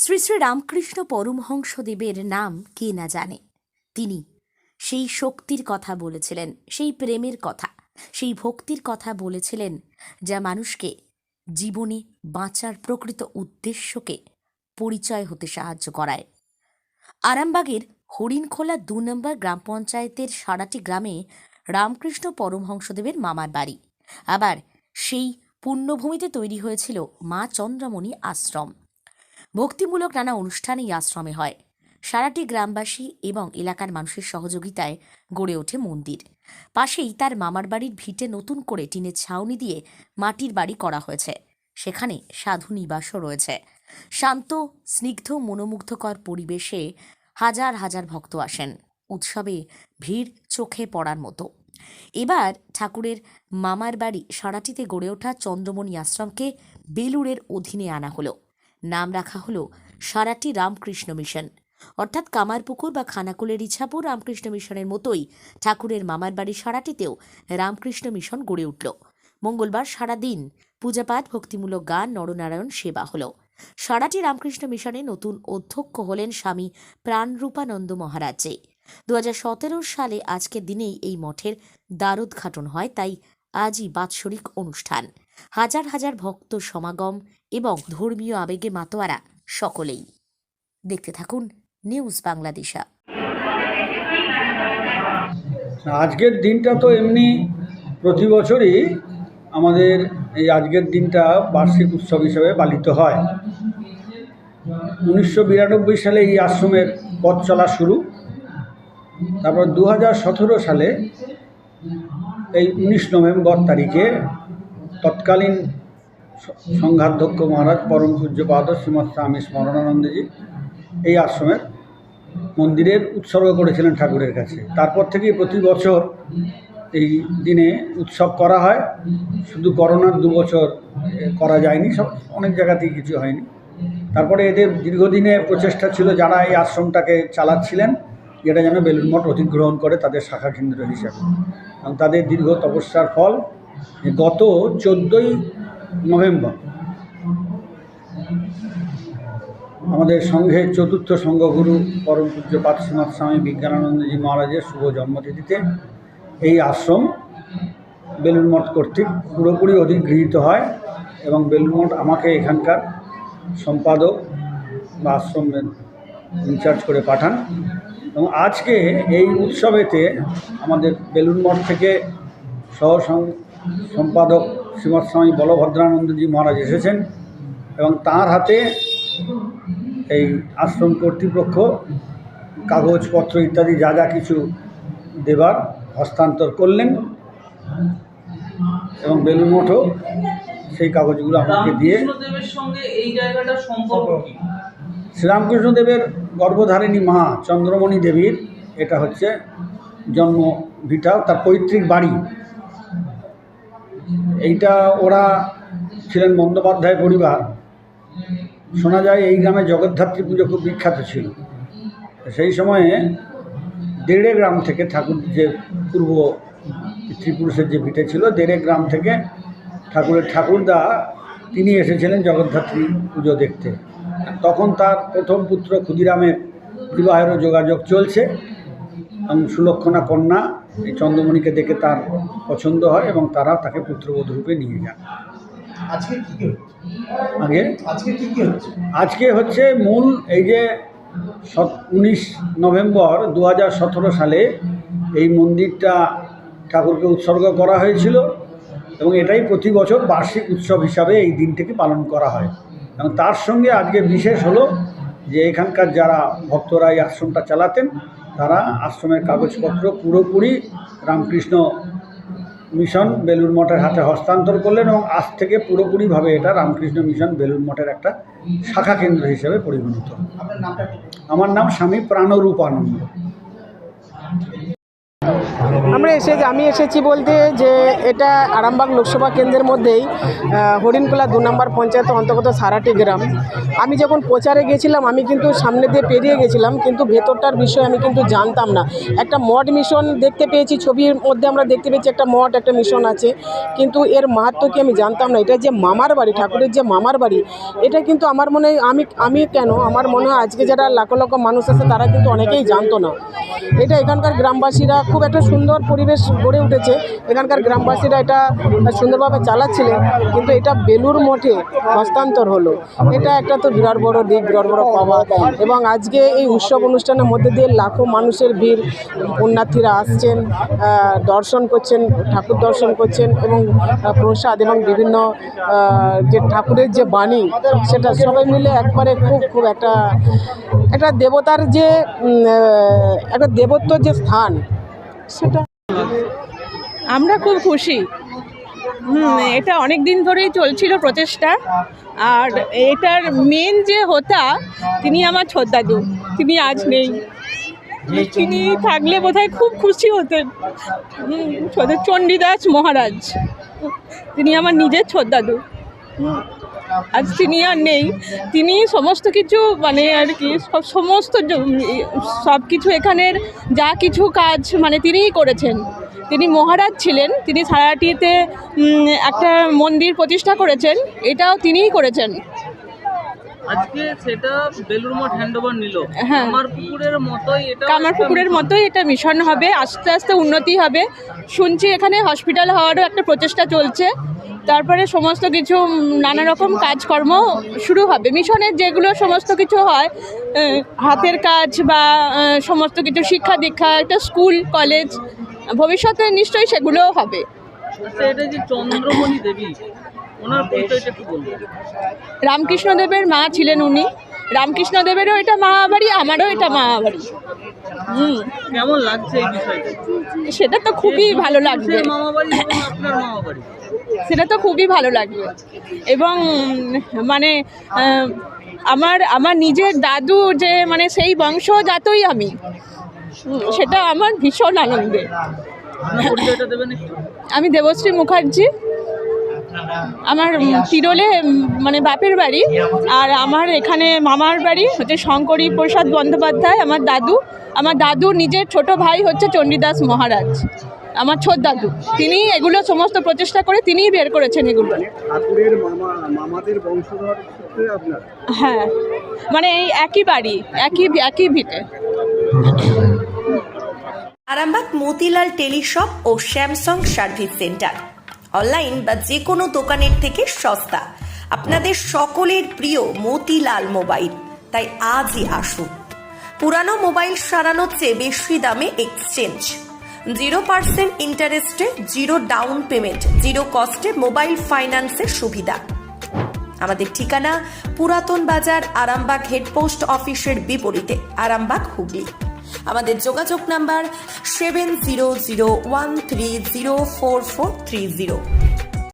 শ্রী শ্রী রামকৃষ্ণ পরমহংসদেবের নাম কে না জানে। তিনি সেই শক্তির কথা বলেছিলেন, সেই প্রেমের কথা, সেই ভক্তির কথা বলেছিলেন, যা মানুষকে জীবনে বাঁচার প্রকৃত উদ্দেশ্যকে পরিচয় হতে সাহায্য করায়। আরামবাগের হরিণখোলা ২ নম্বর গ্রাম পঞ্চায়েতের সারাটি গ্রামে রামকৃষ্ণ পরমহংসদেবের মামার বাড়ি। আবার সেই পুণ্যভূমিতে তৈরি হয়েছিল মা চন্দ্রমণি আশ্রম। ভক্তিমূলক নানা অনুষ্ঠান এই আশ্রমে হয়। সারাটি গ্রামবাসী এবং এলাকার মানুষের সহযোগিতায় গড়ে ওঠে মন্দির। পাশেই তার মামার বাড়ির ভিটে নতুন করে টিনের ছাউনি দিয়ে মাটির বাড়ি করা হয়েছে। সেখানে সাধু নিবাসও রয়েছে। শান্ত, স্নিগ্ধ, মনোমুগ্ধকর পরিবেশে হাজার হাজার ভক্ত আসেন। উৎসবে ভিড় চোখে পড়ার মতো। এবার ঠাকুরের মামার বাড়ি সারাটিতে গড়ে ওঠা চন্দ্রমণি আশ্রমকে বেলুড়ের অধীনে আনা হলো। নাম রাখা হলো সারাটি রামকৃষ্ণ মিশন। অর্থাৎ কামারপুকুর বা খানাকুলের ইছাপুর রামকৃষ্ণ মিশনের মতোই ঠাকুরের মামার বাড়ি সারাটিতেও রামকৃষ্ণ মিশন গড়ে উঠল। মঙ্গলবার সারাদিন পূজাপাঠ, ভক্তিমূলক গান, নরনারায়ণ সেবা হলো। সারাটি রামকৃষ্ণ মিশনে নতুন অধ্যক্ষ হলেন স্বামী প্রাণরূপানন্দ মহারাজে। 2017 সালে আজকের দিনেই এই মঠের দ্বারোদ্ঘাটন হয়, তাই আজই বাৎসরিক অনুষ্ঠান। হাজার হাজার ভক্ত সমাগম এবং ধর্মীয় আবেগে মাতোয়ারা সকলেই। দেখতে থাকুন নিউজ বাংলাদেশা। আজকের দিনটা তো এমনি প্রতি বছরই আমাদের এই আজকের দিনটা বার্ষিক উৎসব হিসেবে পালিত হয়। 1992 সালে এই আশ্রমের পথ চলা শুরু। তারপর 2017 সালে এই 19 নভেম্বর তারিখে তৎকালীন সংঘাধ্যক্ষ মহারাজ পরম পূজ্যপাদ শ্রীমৎ স্বামী স্মরণানন্দজি এই আশ্রমের মন্দিরের উৎসর্গ করেছিলেন ঠাকুরের কাছে। তারপর থেকেই প্রতি বছর এই দিনে উৎসব করা হয়। শুধু করোনার 2 বছর করা যায়নি, সব অনেক জায়গাতেই কিছু হয়নি। তারপরে এদের দীর্ঘদিনের প্রচেষ্টা ছিল যারা এই আশ্রমটাকে চালাচ্ছিলেন, যেটা যেন বেলুড় মঠ অধিগ্রহণ করে তাদের শাখা কেন্দ্র হিসাবে। এবং তাদের দীর্ঘ তপস্যার ফল গত 14ই নভেম্বর আমাদের সংঘের চতুর্থ সংঘগুরু পরম পূজ্যপাদ শ্রীমৎ স্বামী বিজ্ঞানানন্দজি মহারাজের শুভ জন্মতিথিতে এই আশ্রম বেলুড় মঠ কর্তৃক পুরোপুরি অধিগৃহীত হয় এবং বেলুড় মঠ আমাকে এখানকার সম্পাদক বা আশ্রমের ইনচার্জ করে পাঠান। এবং আজকে এই উৎসবেতে আমাদের বেলুড় মঠ থেকে সহ সম্পাদক শ্রীমৎ স্বামী বলভদ্রানন্দজি মহারাজ এসেছেন এবং তাঁর হাতে এই আশ্রম কর্তৃপক্ষ কাগজপত্র ইত্যাদি যা যা কিছু দেবার হস্তান্তর করলেন এবং বেলুড় মঠও সেই কাগজগুলো আমাকে দিয়ে। শ্রীরামকৃষ্ণদেবের গর্ভধারিণী মা চন্দ্রমণি দেবীর এটা হচ্ছে জন্ম ভিটা, তার পৈতৃক বাড়ি। এইটা ওরা ছিলেন বন্দ্যোপাধ্যায় পরিবার। শোনা যায় এই গ্রামে জগদ্ধাত্রী পুজো খুব বিখ্যাত ছিল। সেই সময়ে দেড়ে গ্রাম থেকে ঠাকুর, যে পূর্ব পিতৃপুরুষের যে ভিটে ছিল, দেড়ে গ্রাম থেকে ঠাকুরের ঠাকুরদা তিনি এসেছিলেন জগদ্ধাত্রী পুজো দেখতে। তখন তার প্রথম পুত্র ক্ষুদিরামের বিবাহেরও যোগাযোগ চলছে এবং সুলক্ষণা কন্যা এই চন্দ্রমণিকে দেখে তার পছন্দ হয় এবং তারা তাকে পুত্রবধূ রূপে নিয়ে যান। আজকে হচ্ছে মূল এই যে 19 নভেম্বর 2017 সালে এই মন্দিরটা ঠাকুরকে উৎসর্গ করা হয়েছিল এবং এটাই প্রতি বছর বার্ষিক উৎসব হিসাবে এই দিনটিকে পালন করা হয়। এবং তার সঙ্গে আজকে বিশেষ হলো যে এখানকার যারা ভক্তরা এই আশ্রমটা চালাতেন তারা আশ্রমের কাগজপত্র পুরোপুরি রামকৃষ্ণ মিশন বেলুড় মঠের হাতে হস্তান্তর করলেন এবং আজ থেকে পুরোপুরিভাবে এটা রামকৃষ্ণ মিশন বেলুড় মঠের একটা শাখা কেন্দ্র হিসেবে পরিগণিত। আমার নাম স্বামী প্রাণরূপানন্দ। আমি এসেছি বলতে যে এটা আরামবাগ লোকসভা কেন্দ্রের মধ্যেই হরিণখোলা 2 নম্বর পঞ্চায়েত অন্তর্গত সারাটি গ্রাম। আমি যখন প্রচারে গেছিলাম আমি কিন্তু সামনে দিয়ে পেরিয়ে গেছিলাম, কিন্তু ভেতরটার বিষয় আমি কিন্তু জানতাম না। একটা মঠ মিশন দেখতে পেয়েছি, ছবির মধ্যে আমরা দেখতে পেয়েছি একটা মঠ, একটা মিশন আছে, কিন্তু এর মাহাত্ম্য কি আমি জানতাম না। এটা যে মামার বাড়ি, ঠাকুরের যে মামার বাড়ি, এটা কিন্তু আমার মনে হয় আমি কেন আমার মনে হয় আজকে যারা লাখ লাখ মানুষ আছে তারা কিন্তু অনেকেই জানতো না। এটা এখানকার গ্রামবাসীরা খুব একটা সুন্দর পরিবেশ গড়ে উঠেছে, এখানকার গ্রামবাসীরা এটা সুন্দরভাবে চালাচ্ছিলেন, কিন্তু এটা বেলুর মঠে হস্তান্তর হলো। এটা একটা তো বিরাট বড় দিক, বিরাট বড় পাওয়া। এবং আজকে এই উৎসব অনুষ্ঠানের মধ্যে দিয়ে লাখো মানুষের ভিড়, পুণ্যার্থীরা আসছেন, দর্শন করছেন, ঠাকুর দর্শন করছেন এবং প্রসাদ এবং বিভিন্ন যে ঠাকুরের যে বাণী সেটা সবাই মিলে একবারে খুব একটা দেবতার যে একটা দেবত্বর যে স্থান সেটা আমরা খুব খুশি। এটা অনেক দিন ধরেই চলছিল প্রচেষ্টা। আর এটার মেন যে হোতা তিনি আমার ছোটদাদু, তিনি আজ নেই। তিনি থাকলে বোধহয় খুব খুশি হতেন। চণ্ডীদাস মহারাজ, তিনি আমার নিজের ছোটদাদু। আজ তিনি আর নেই। তিনি সমস্ত কিছু মানে আর কি সব কিছু এখানের যা কিছু কাজ মানে তিনিই করেছেন। তিনি মহারাজ ছিলেন, তিনি সারাটিতে একটা মন্দির প্রতিষ্ঠা করেছেন, এটাও তিনিই করেছেন। আজকে সেটা বেলুর মঠ হ্যান্ডওভার নিল। হ্যাঁ, কামারপুকুরের মতোই এটা মিশন হবে, আস্তে আস্তে উন্নতি হবে। শুনছি এখানে হসপিটাল হওয়ারও একটা প্রচেষ্টা চলছে। তারপরে সমস্ত কিছু নানা রকম কাজকর্ম শুরু হবে। মিশনের যেগুলো সমস্ত কিছু হয়, হাতের কাজ বা সমস্ত কিছু শিক্ষা দীক্ষা, একটা স্কুল কলেজ, ভবিষ্যতে নিশ্চয়ই সেগুলোও হবে। এটা যে চন্দ্রমণি দেবী, ওনার পরিচয়টা একটু বলবেন। রামকৃষ্ণদেবের মা ছিলেন উনি। রামকৃষ্ণদেবেরও এটা মামাবাড়ি, আমারও এটা মামাবাড়ি। কেমন লাগছে এই বিষয়টা? সেটা তো খুবই ভালো লাগবে। মামাবাড়ি এবং আপনার মামাবাড়ি, সেটা তো খুবই ভালো লাগবে। এবং মানে আমার নিজের দাদু যে মানে সেই বংশজাতই আমি, সেটা আমার ভীষণ আনন্দের। পরিচয়টা দেবেন একটু? আমি দেবশ্রী মুখার্জি। আমার তিরোলে মানে বাপের বাড়ি, আর আমার এখানে মামার বাড়ি হচ্ছে শঙ্করী প্রসাদ বন্দ্যোপাধ্যায়। আমার দাদুর নিজের ছোট ভাই হচ্ছে চণ্ডীদাস মহারাজ, আমার ছোটদাদু। তিনি এগুলো সমস্ত প্রচেষ্টা করে তিনিই বের করেছেন এগুলো। ঠাকুরের মামাদের বংশধর আপনার? হ্যাঁ, মানে এই একই বাড়ি, একই ভিটে। আরামবাগ মতিলাল টেলিশপ ও স্যামসাং সার্ভিস সেন্টার, অনলাইন বা যে কোনো দোকানের থেকে সস্তা। আপনাদের সকলের প্রিয় মতিলাল মোবাইল, তাই আজই আসুন। পুরানো মোবাইল সারানোর চেয়ে বেশি দামে এক্সচেঞ্জ, 0% ইন্টারেস্টে, 0 ডাউন পেমেন্ট, 0 কস্টে মোবাইল ফাইন্যান্সের সুবিধা। আমাদের ঠিকানা পুরাতন বাজার, আরামবাগ হেডপোস্ট অফিসের বিপরীতে, আরামবাগ হুগলি। আমাদের যোগাযোগ নাম্বার 7001304430।